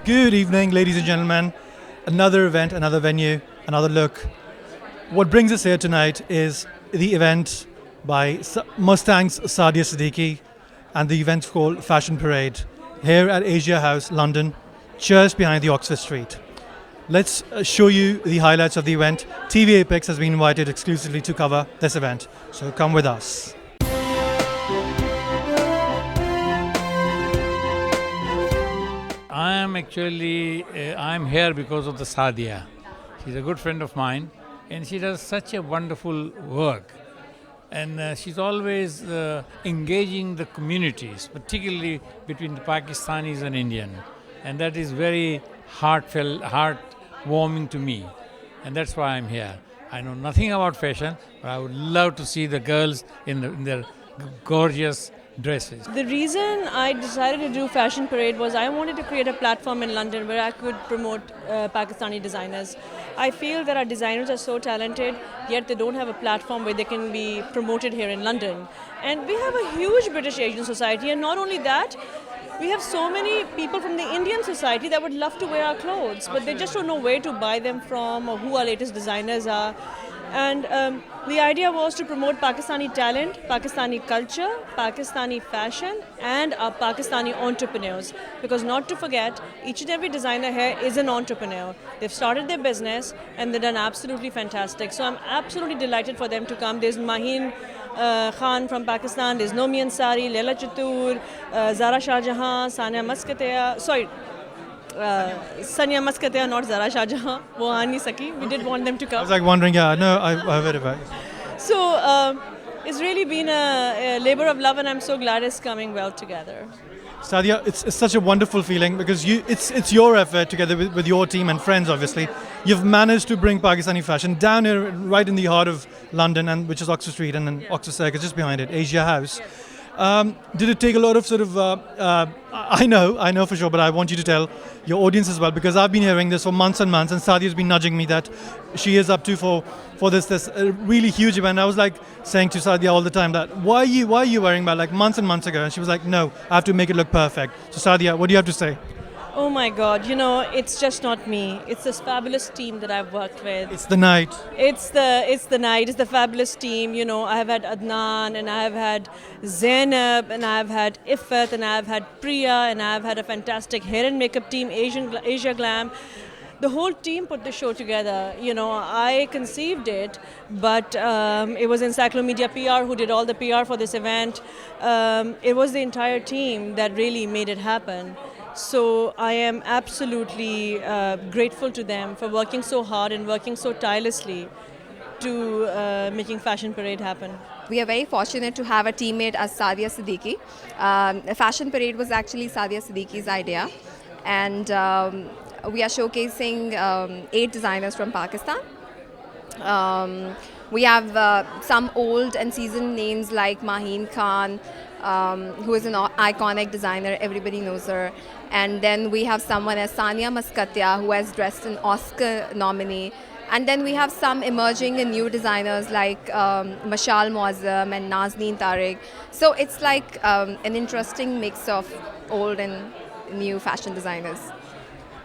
Good evening, ladies and gentlemen. Another event, another venue, another look. What brings us here tonight is the event by Mustang's Sadia Siddiqui, and the event's called Fashion Parade here at Asia House, London, just behind the Oxford Street. Let's show you the highlights of the event. TVapex has been invited exclusively to cover this event, so come with us. I'm here because of the Sadia. She's a good friend of mine and she does such a wonderful work. And she's always engaging the communities, particularly between the Pakistanis and Indian. And that is very heartfelt, heartwarming to me. And that's why I'm here. I know nothing about fashion, but I would love to see the girls in their gorgeous dresses. The reason I decided to do Fashion Parade was I wanted to create a platform in London where I could promote Pakistani designers. I feel that our designers are so talented, yet they don't have a platform where they can be promoted here in London. And we have a huge British Asian society, and not only that, we have so many people from the Indian society that would love to wear our clothes, but they just don't know where to buy them from or who our latest designers are. And the idea was to promote Pakistani talent, Pakistani culture, Pakistani fashion, and our Pakistani entrepreneurs. Because not to forget, each and every designer here is an entrepreneur. They've started their business and they've done absolutely fantastic. So I'm absolutely delighted for them to come. There's Maheen Khan from Pakistan, there's Nomi Ansari, Leila Chatur, Zara Shah Jahan, Sania Maskatea, Sania Maskatea, not Zara Shah Jahan. वो आ नहीं सकी. We did want them to come. I was like wondering, yeah, no, I've heard about it. So it's really been a labor of love, and I'm so glad it's coming well together. Sadia, it's such a wonderful feeling because it's your effort together with your team and friends, obviously. You've managed to bring Pakistani fashion down here right in the heart of London, and which is Oxford Street, and then Oxford Circus just behind it, Asia House. Did it take a lot of sort of, I know for sure, but I want you to tell your audience as well, because I've been hearing this for months and months, and Sadia's been nudging me that she is up to for this really huge event. I was like saying to Sadia all the time that, why are you wearing that, like months and months ago? And she was like, no, I have to make it look perfect. So Sadia, what do you have to say? Oh my God, it's just not me. It's this fabulous team that I've worked with. It's the night. It's the night. It's the fabulous team. I have had Adnan, and I have had Zainab, and I have had Ifat, and I have had Priya, and I have had a fantastic hair and makeup team, Asia Glam. The whole team put the show together. I conceived it, but it was Encyclomedia PR who did all the PR for this event. It was the entire team that really made it happen. So I am absolutely grateful to them for working so hard and working so tirelessly to making Fashion Parade happen. We are very fortunate to have a teammate as Sadia Siddiqui. Fashion Parade was actually Sadia Siddiqui's idea, and we are showcasing 8 designers from Pakistan. We have some old and seasoned names like Maheen Khan, who is an iconic designer, everybody knows her. And then we have someone as Sania Maskatea, who has dressed an Oscar nominee. And then we have some emerging and new designers like Mashal Muazzam and Nazneen Tariq. So it's like an interesting mix of old and new fashion designers.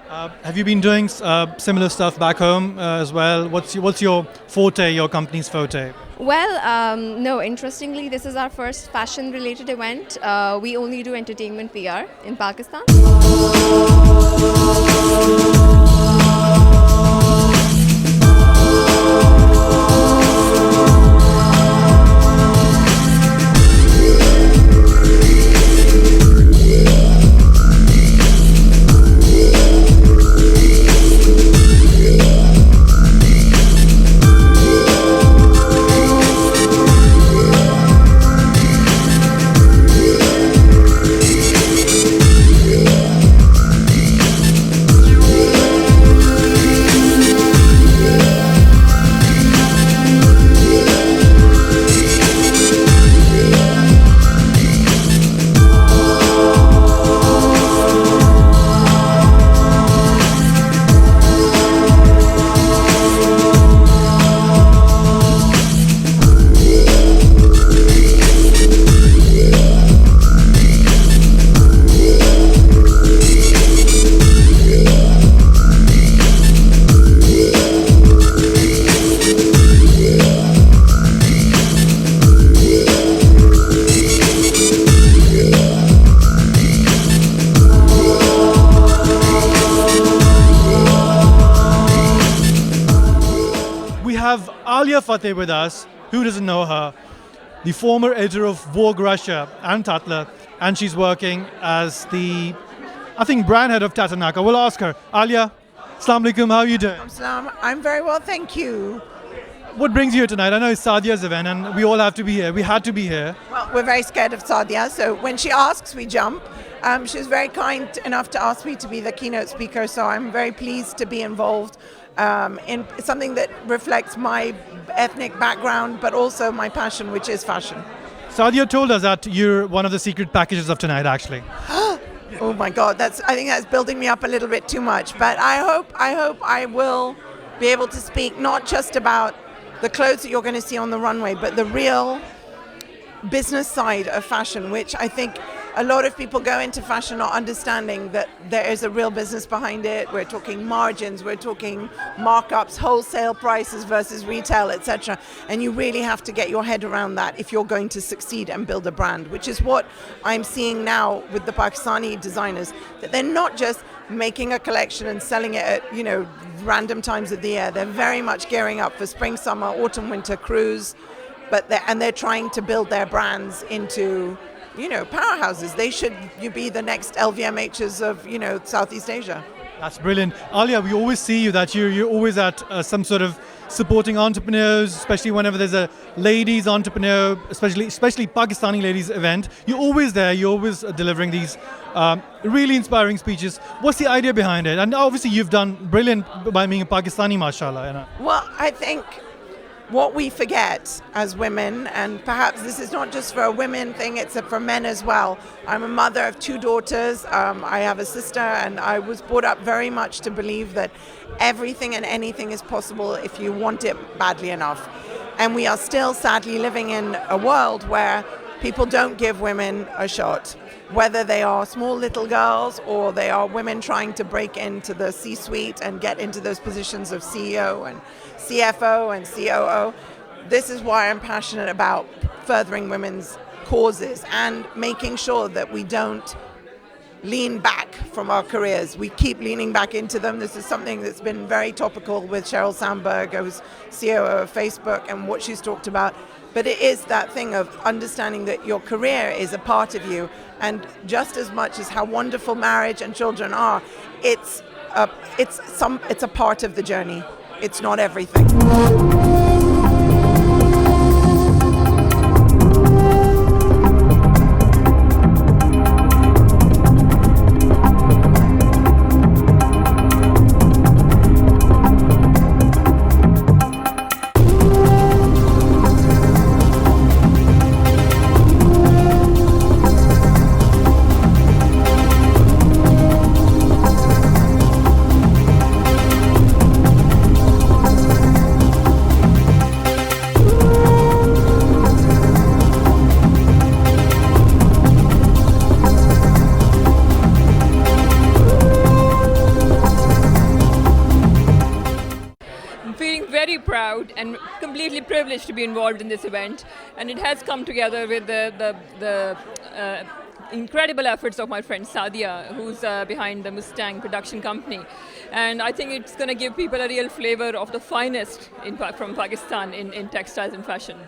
Have you been doing similar stuff back home as well? What's your forte, your company's forte? Well, no, interestingly, this is our first fashion-related event. We only do entertainment PR in Pakistan. Alia Fateh with us. Who doesn't know her? The former editor of Vogue Russia and Tatler, and she's working as the, I think, brand head of Tatanaka. We'll ask her. Alia, Assalamu alaikum, how are you doing? Islam, I'm very well, thank you. What brings you here tonight? I know it's Sadia's event and we all have to be here. We had to be here. Well, we're very scared of Sadia, so when she asks, we jump. She was very kind enough to ask me to be the keynote speaker, so I'm very pleased to be involved in something that reflects my ethnic background, but also my passion, which is fashion. Sadia told us that you're one of the secret packages of tonight, actually. Oh my God, I think that's building me up a little bit too much. But I hope I will be able to speak not just about the clothes that you're going to see on the runway, but the real business side of fashion, which I think a lot of people go into fashion not understanding that there is a real business behind it. We're talking margins, we're talking markups, wholesale prices versus retail, etc. And you really have to get your head around that if you're going to succeed and build a brand, which is what I'm seeing now with the Pakistani designers, that they're not just making a collection and selling it at, random times of the year. They're very much gearing up for spring, summer, autumn, winter cruise, and they're trying to build their brands into powerhouses. They should be the next LVMHs of, Southeast Asia. That's brilliant. Alia, we always see you that you're always at some sort of supporting entrepreneurs, especially whenever there's a ladies entrepreneur, especially Pakistani ladies event. You're always there. You're always delivering these really inspiring speeches. What's the idea behind it? And obviously you've done brilliant by being a Pakistani, mashallah. Well, I think what we forget as women, and perhaps this is not just for a women thing, it's for men as well. I'm a mother of 2 daughters. I have a sister, and I was brought up very much to believe that everything and anything is possible if you want it badly enough. And we are still sadly living in a world where people don't give women a shot, whether they are small little girls or they are women trying to break into the C-suite and get into those positions of CEO and CFO and COO. This is why I'm passionate about furthering women's causes and making sure that we don't lean back from our careers. We keep leaning back into them. This is something that's been very topical with Sheryl Sandberg, who's COO of Facebook, and what she's talked about. But it is that thing of understanding that your career is a part of you, and just as much as how wonderful marriage and children are, it's a part of the journey. It's not everything. Very proud and completely privileged to be involved in this event, and it has come together with the incredible efforts of my friend Sadia, who's behind the Mustang production company, and I think it's going to give people a real flavor of the finest from Pakistan in textiles and fashion.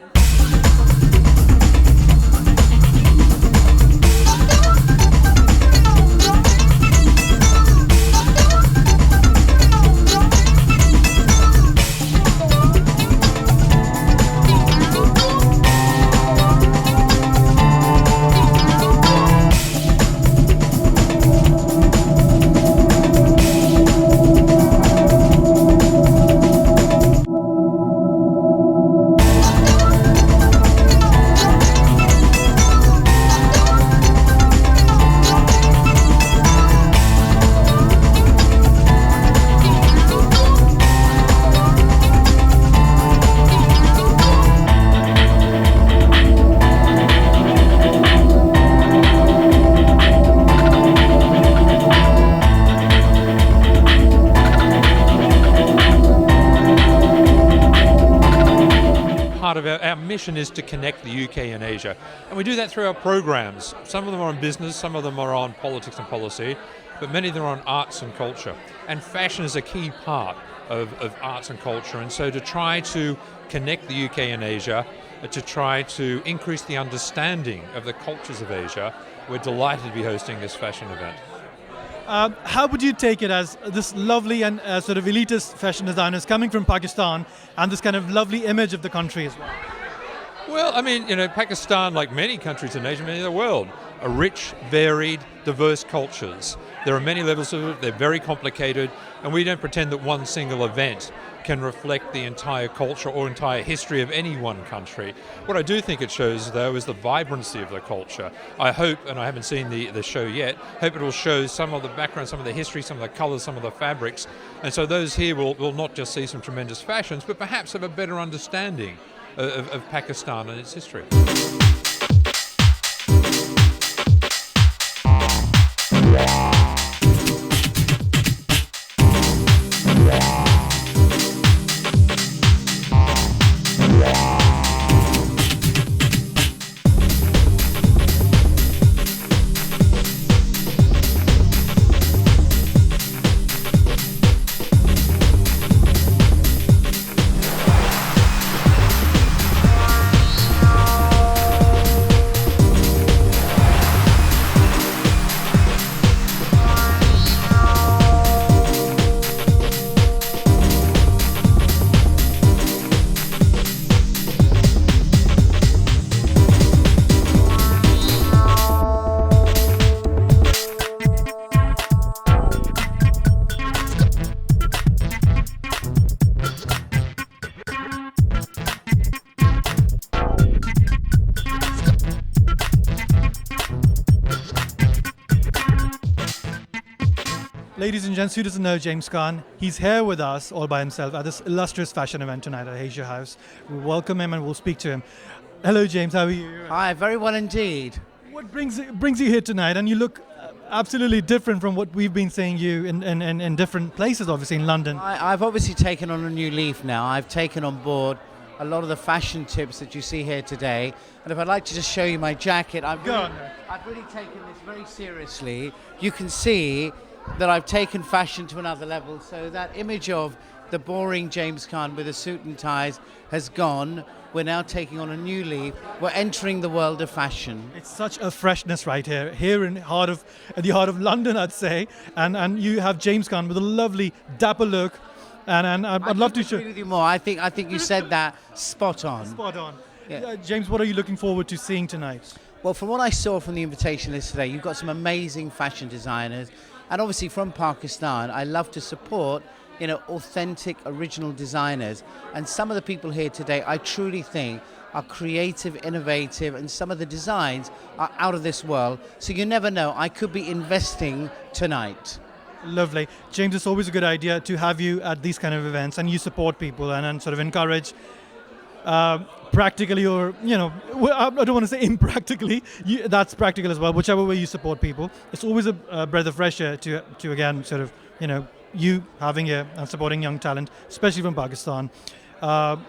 Part of our mission is to connect the UK and Asia, and we do that through our programs. Some of them are on business, some of them are on politics and policy, but many of them are on arts and culture. And fashion is a key part of arts and culture. And so to try to connect the UK and Asia, to try to increase the understanding of the cultures of Asia, we're delighted to be hosting this fashion event. How would you take it as this lovely and sort of elitist fashion designers coming from Pakistan and this kind of lovely image of the country as well? Well, I mean, Pakistan, like many countries in Asia, many of the world, are rich, varied, diverse cultures. There are many levels of it, they're very complicated, and we don't pretend that one single event can reflect the entire culture or entire history of any one country. What I do think it shows, though, is the vibrancy of the culture. I hope, and I haven't seen the show yet, hope it will show some of the background, some of the history, some of the colours, some of the fabrics, and so those here will not just see some tremendous fashions, but perhaps have a better understanding of Pakistan and its history. Ladies and gents, who doesn't know James Khan? He's here with us all by himself at this illustrious fashion event tonight at Asia House. We'll welcome him and we'll speak to him. Hello, James. How are you? Hi, very well indeed. What brings you here tonight? And you look absolutely different from what we've been seeing you in different places, obviously in London. I've obviously taken on a new leaf now. I've taken on board a lot of the fashion tips that you see here today. And if I'd like to just show you my jacket, I've really taken this very seriously. You can see that I've taken fashion to another level. So that image of the boring James Khan with a suit and ties has gone. We're now taking on a new leaf. We're entering the world of fashion. It's such a freshness right here in the heart of London, I'd say. And you have James Khan with a lovely dapper look. And I'd love to show. Agree with you more. I think you said that spot on. Spot on. Yeah. James, what are you looking forward to seeing tonight? Well, from what I saw from the invitation list today, you've got some amazing fashion designers. And obviously from Pakistan, I love to support, authentic, original designers. And some of the people here today, I truly think, are creative, innovative, and some of the designs are out of this world. So you never know, I could be investing tonight. Lovely. James, it's always a good idea to have you at these kind of events and you support people and sort of encourage practically or, I don't want to say impractically, that's practical as well, whichever way you support people. It's always a breath of fresh air to again, sort of, you having and supporting young talent, especially from Pakistan.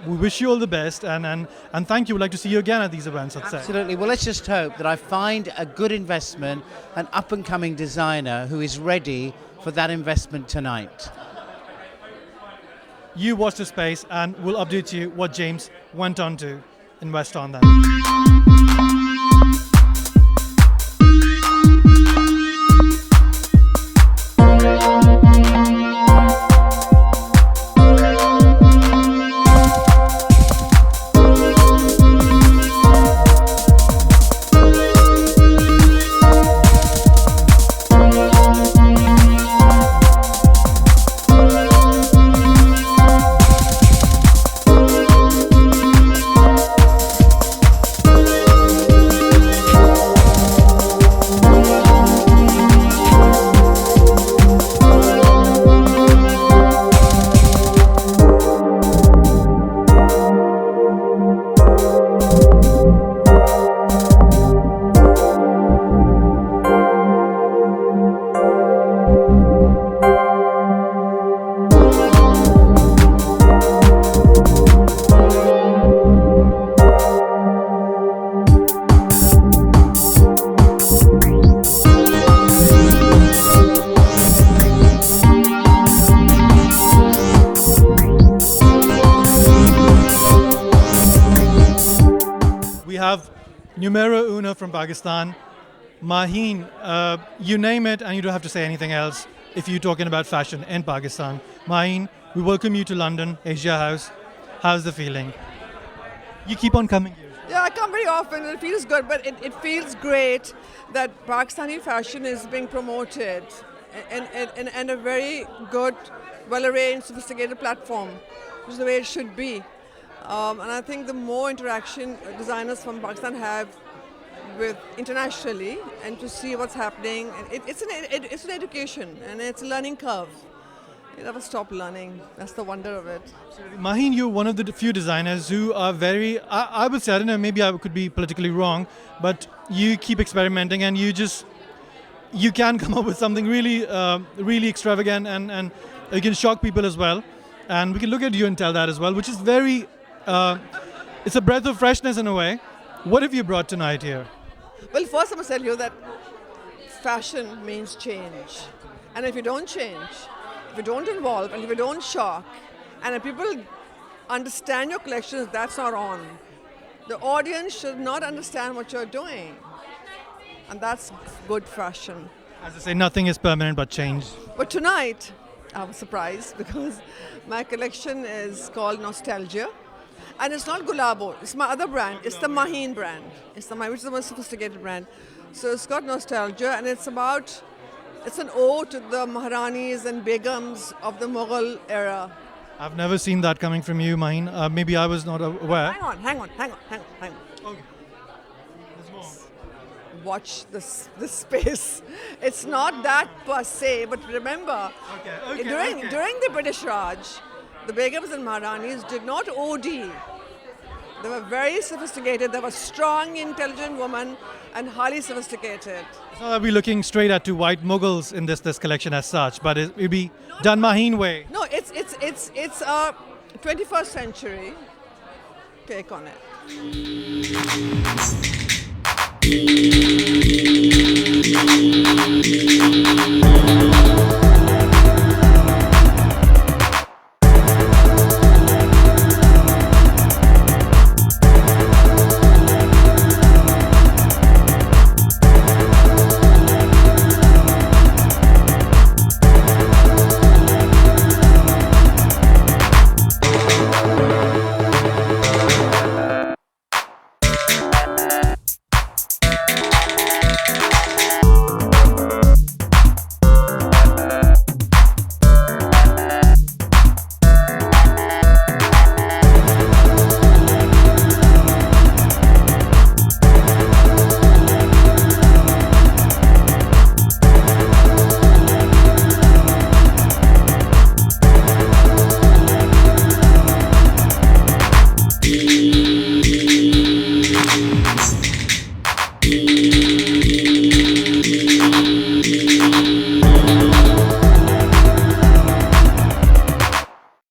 We wish you all the best and thank you. We'd like to see you again at these events, I'd say. Absolutely. Well, let's just hope that I find a good investment, an up-and-coming designer who is ready for that investment tonight. You watch the space and we'll update you what James went on to invest on then. numero uno from Pakistan, Maheen. You name it, and you don't have to say anything else if you're talking about fashion in Pakistan. Maheen, we welcome you to London, Asia House. How's the feeling? You keep on coming here. Yeah, I come very often and it feels good, but it feels great that Pakistani fashion is being promoted in a very good, well-arranged, sophisticated platform, which is the way it should be. And I think the more interaction designers from Pakistan have with internationally and to see what's happening, it's an education and it's a learning curve. You never stop learning. That's the wonder of it. Maheen, you're one of the few designers who are very, I would say, I don't know, maybe I could be politically wrong, but you keep experimenting and you can come up with something really, really extravagant and you can shock people as well. And we can look at you and tell that as well, which is very, it's a breath of freshness in a way. What have you brought tonight here? Well, first I must tell you that fashion means change. And if you don't change, if you don't involve and if you don't shock, and if people understand your collections, that's not on. The audience should not understand what you're doing. And that's good fashion. As I say, nothing is permanent but change. But tonight, I was surprised because my collection is called Nostalgia. And it's not Gulabo, it's my other brand. It's the Maheen brand. Which is the most sophisticated brand. So it's got Nostalgia and it's an ode to the Maharanis and Begums of the Mughal era. I've never seen that coming from you, Maheen. Maybe I was not aware. Hang on. Okay. Watch this space. It's not that per se, but remember, during the British Raj, the Begums and Maharanis did not OD. They were very sophisticated. They were strong, intelligent women and highly sophisticated. It's not that we're looking straight at two white Mughals in this collection as such, but it will be done Maheen way. No, it's a 21st century take on it.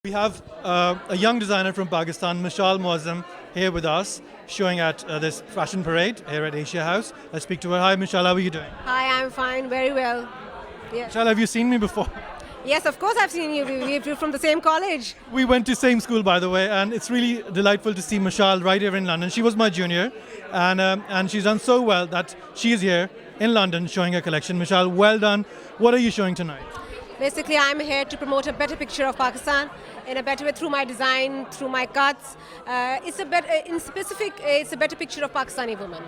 We have a young designer from Pakistan, Mishal Muazzam, here with us, showing at this fashion parade here at Asia House. Let's speak to her. Hi, Mishal, how are you doing? Hi, I'm fine, very well. Yeah. Mishal, have you seen me before? Yes, of course I've seen you. We're from the same college. We went to same school, by the way, and it's really delightful to see Mishal right here in London. She was my junior, and she's done so well that she is here in London showing her collection. Mishal, well done. What are you showing tonight? Basically, I'm here to promote a better picture of Pakistan in a better way through my design, through my cuts. It's a better picture of Pakistani women.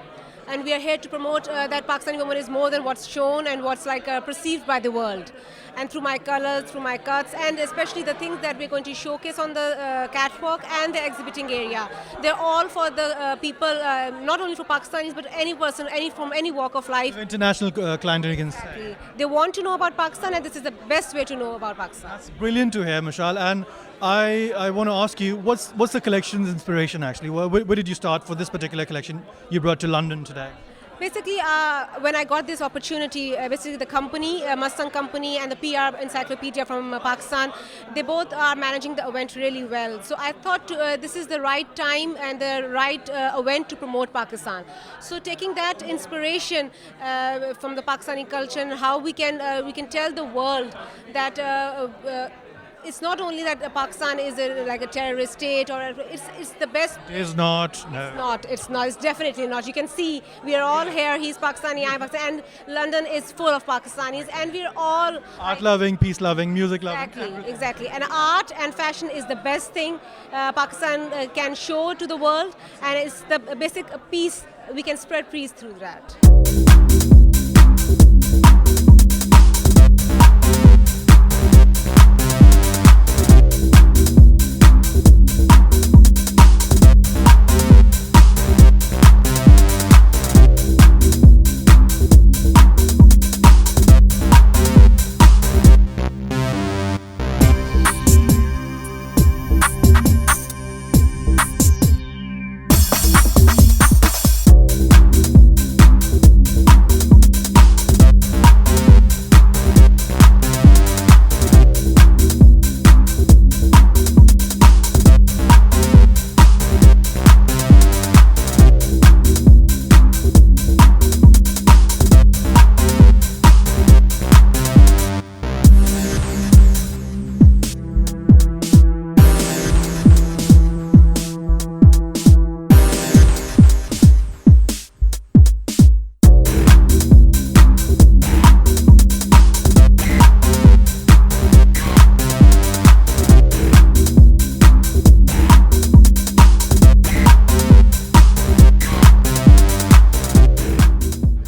And we are here to promote that Pakistani woman is more than what's shown and what's perceived by the world. And through my colors, through my cuts, and especially the things that we're going to showcase on the catwalk and the exhibiting area. They're all for the people, not only for Pakistanis, but any person, from any walk of life. International client, you can say. They want to know about Pakistan, and this is the best way to know about Pakistan. That's brilliant to hear, Mishal. And I want to ask you, what's the collection's inspiration actually? Where did you start for this particular collection you brought to London today? Basically, when I got this opportunity, basically the company, Mustang Company and the PR Encyclopedia from Pakistan, they both are managing the event really well. So I thought this is the right time and the right event to promote Pakistan. So taking that inspiration from the Pakistani culture and how we can tell the world that it's not only that Pakistan is like a terrorist state, or it's the best. It is not. No. It's not. It's definitely not. You can see we are all here. He's Pakistani, I'm Pakistani, and London is full of Pakistanis, and we're all Art loving, peace loving, music loving. Exactly. And art and fashion is the best thing Pakistan can show to the world, and it's the basic peace. We can spread peace through that.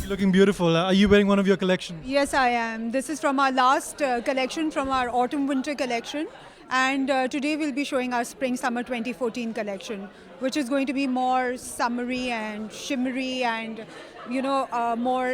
Looking beautiful. Are you wearing one of your collections? Yes, I am. This is from our last collection, from our autumn-winter collection. And today we'll be showing our spring-summer 2014 collection, which is going to be more summery and shimmery and, more,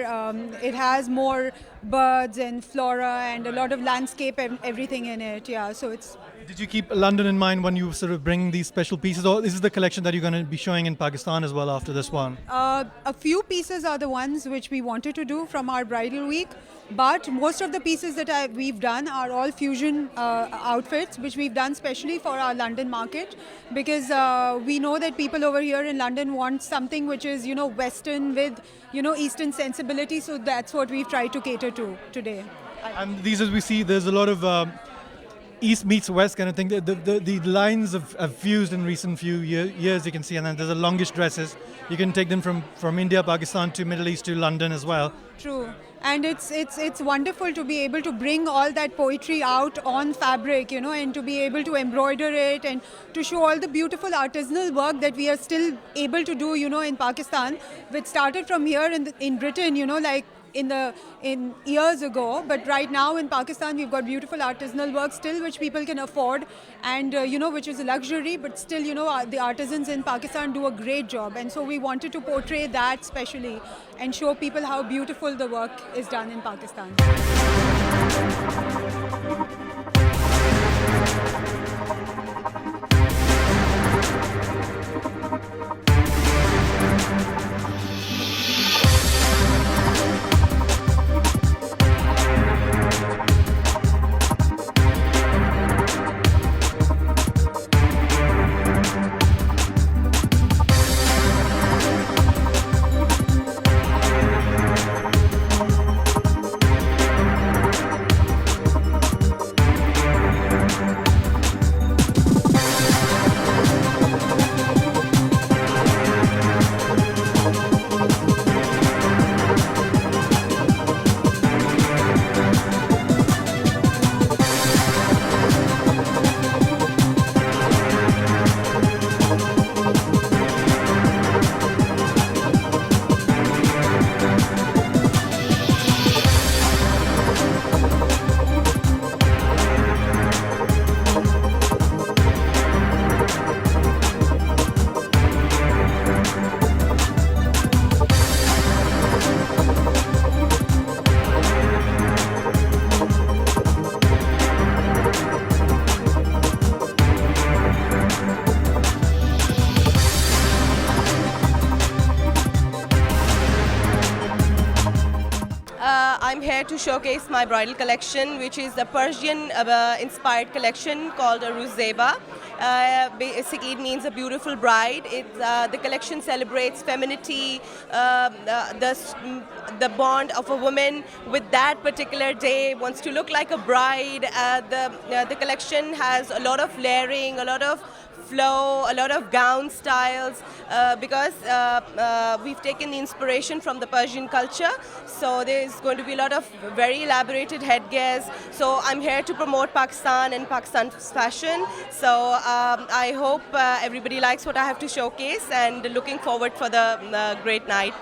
it has more birds and flora and a lot of landscape and everything in it. Yeah, so it's... Did you keep London in mind when you sort of bring these special pieces, or is this the collection that you're going to be showing in Pakistan as well after this one? A few pieces are the ones which we wanted to do from our bridal week, but most of the pieces that we've done are all fusion outfits, which we've done specially for our London market, because we know that people over here in London want something which is, Western with, Eastern sensibility, so that's what we've tried to cater to today. And these, as we see, there's a lot of East meets West kind of thing. The lines have fused in recent few years, you can see, and then there's the longish dresses. You can take them from India, Pakistan to Middle East to London as well. True. And it's wonderful to be able to bring all that poetry out on fabric, and to be able to embroider it and to show all the beautiful artisanal work that we are still able to do, in Pakistan, which started from here in Britain, like in years ago, but right now in Pakistan we've got beautiful artisanal work still which people can afford, and which is a luxury, but still the artisans in Pakistan do a great job, and so we wanted to portray that specially and show people how beautiful the work is done in Pakistan. here to showcase my bridal collection, which is a Persian inspired collection called a Ruzeba. Basically, it means a beautiful bride. The collection celebrates femininity, the bond of a woman with that particular day, wants to look like a bride. The collection has a lot of layering, a lot of flow, a lot of gown styles, because we've taken the inspiration from the Persian culture. So there's going to be a lot of very elaborated headgears. So I'm here to promote Pakistan and Pakistan's fashion. So I hope everybody likes what I have to showcase, and looking forward for the great night.